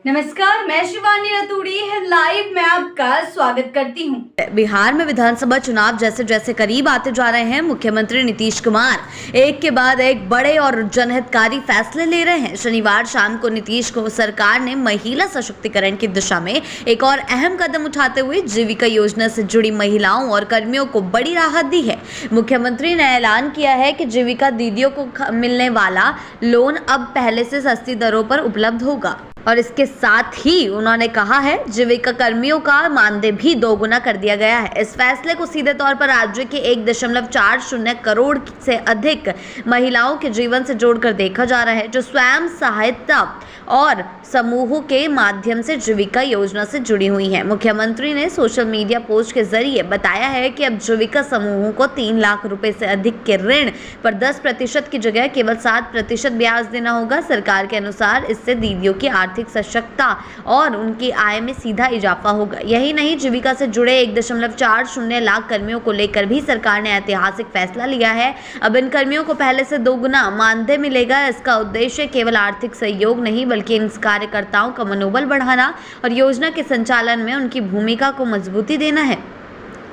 नमस्कार, मैं शिवानी रतूड़ी लाइव में आपका स्वागत करती हूं। बिहार में विधानसभा चुनाव जैसे जैसे करीब आते जा रहे हैं, मुख्यमंत्री नीतीश कुमार एक के बाद एक बड़े और जनहितकारी फैसले ले रहे हैं। शनिवार शाम को नीतीश को सरकार ने महिला सशक्तिकरण की दिशा में एक और अहम कदम उठाते हुए जीविका योजना से जुड़ी महिलाओं और कर्मियों को बड़ी राहत दी है। मुख्यमंत्री ने ऐलान किया है कि जीविका दीदियों को मिलने वाला लोन अब पहले से सस्ती दरों पर उपलब्ध होगा और इसके साथ ही उन्होंने कहा है जीविका कर्मियों का मानदेय भी दोगुना कर दिया गया है। इस फैसले को सीधे तौर पर राज्य के 1.40 करोड़ से अधिक महिलाओं के जीवन से जोड़कर देखा जा रहा है, जो स्वयं सहायता और समूहों के माध्यम से जीविका योजना से जुड़ी हुई हैं। मुख्यमंत्री ने सोशल मीडिया पोस्ट के जरिए बताया है कि अब जीविका समूहों को 3 लाख रुपए से अधिक के ऋण पर 10% की जगह केवल 7% ब्याज देना होगा। सरकार के अनुसार इससे दीदियों की आर्थिक सशक्तता और उनकी आय में सीधा इजाफा होगा। यही नहीं, जीविका से जुड़े 1.40 लाख कर्मियों को लेकर भी सरकार ने ऐतिहासिक फैसला लिया है। अब इन कर्मियों को पहले से दोगुना मानदेय मिलेगा। इसका उद्देश्य केवल आर्थिक सहयोग नहीं बल्कि इन कार्यकर्ताओं का मनोबल बढ़ाना और योजना के संचालन में उनकी भूमिका को मजबूती देना है।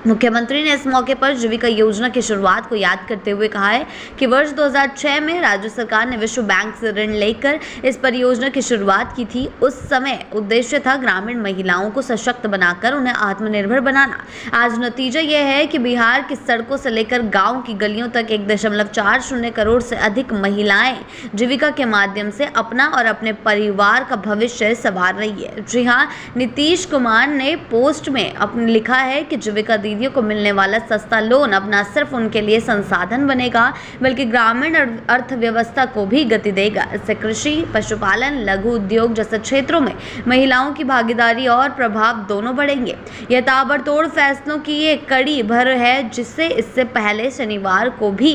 मुख्यमंत्री ने इस मौके पर जीविका योजना की शुरुआत को याद करते हुए कहा है कि वर्ष 2006 में राज्य सरकार ने विश्व बैंक से ऋण लेकर इस परियोजना की शुरुआत की थी। उस समय उद्देश्य था ग्रामीण महिलाओं को सशक्त बनाकर उन्हें आत्मनिर्भर बनाना। आज नतीजा यह है कि बिहार की सड़कों से लेकर गांव की गलियों तक 1.40 करोड़ से अधिक महिलाएं जीविका के माध्यम से अपना और अपने परिवार का भविष्य संवार रही है। जी हाँ, नीतीश कुमार ने पोस्ट में अपने लिखा है कि जीविका दीदियों को मिलने वाला सस्ता लोन अब न सिर्फ उनके लिए संसाधन बनेगा बल्कि ग्रामीण अर्थव्यवस्था को भी गति देगा। इससे कृषि, पशुपालन, लघु उद्योग जैसे क्षेत्रों में महिलाओं की भागीदारी और प्रभाव दोनों बढ़ेंगे। यह ताबड़तोड़ फैसलों की एक कड़ी भर है, जिससे इससे पहले शनिवार को भी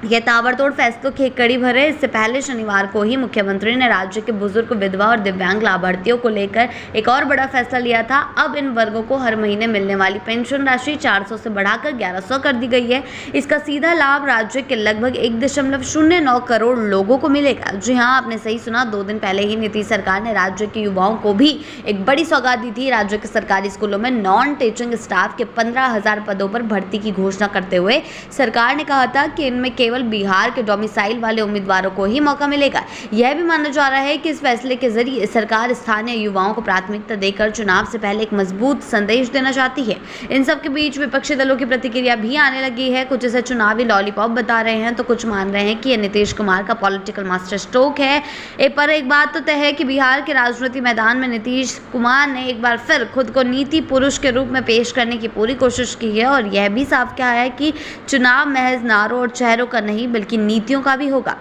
यह ताबड़तोड़ फैसलों की एक कड़ी भर है। इससे पहले शनिवार को ही मुख्यमंत्री ने राज्य के बुजुर्ग, विधवा और दिव्यांग लाभार्थियों को लेकर एक और बड़ा फैसला लिया था। अब इन वर्गों को हर महीने मिलने वाली पेंशन राशि 400 से बढ़ाकर 1100 कर दी गई है। इसका सीधा लाभ राज्य के लगभग 1.09 करोड़ लोगों को मिलेगा। जी हाँ, आपने सही सुना, 2 दिन पहले ही नीतीश सरकार ने राज्य के युवाओं को भी एक बड़ी सौगात दी थी। राज्य के सरकारी स्कूलों में नॉन टीचिंग स्टाफ के 15,000 पदों पर भर्ती की घोषणा करते हुए सरकार ने कहा था कि इनमें केवल बिहार के डोमिसाइल वाले उम्मीदवारों को ही मौका मिलेगा। यह भी माना जा रहा है कि इस फैसले के जरिए सरकार स्थानीय युवाओं को प्राथमिकता देकर चुनाव से पहले एक मजबूत संदेश देना चाहती है। इन सब के बीच विपक्षी दलों की प्रतिक्रिया भी आने लगी है। कुछ इसे चुनावी लॉलीपॉप बता रहे हैं तो कुछ मान रहे हैं कि यह नीतीश कुमार का पॉलिटिकल मास्टर स्ट्रोक है। पर एक बात तो तय है कि बिहार के राजनीति मैदान में नीतीश कुमार ने एक बार फिर खुद को नीति पुरुष के रूप में पेश करने की पूरी कोशिश की है और यह भी साफ किया है कि चुनाव महज नारों और चेहरों का नहीं बल्कि नीतियों का भी होगा।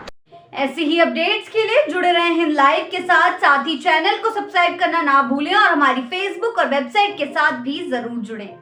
ऐसी ही अपडेट्स के लिए जुड़े रहे हैं लाइव के साथ ही चैनल को सब्सक्राइब करना ना भूलें और हमारी फेसबुक और वेबसाइट के साथ भी जरूर जुड़ें।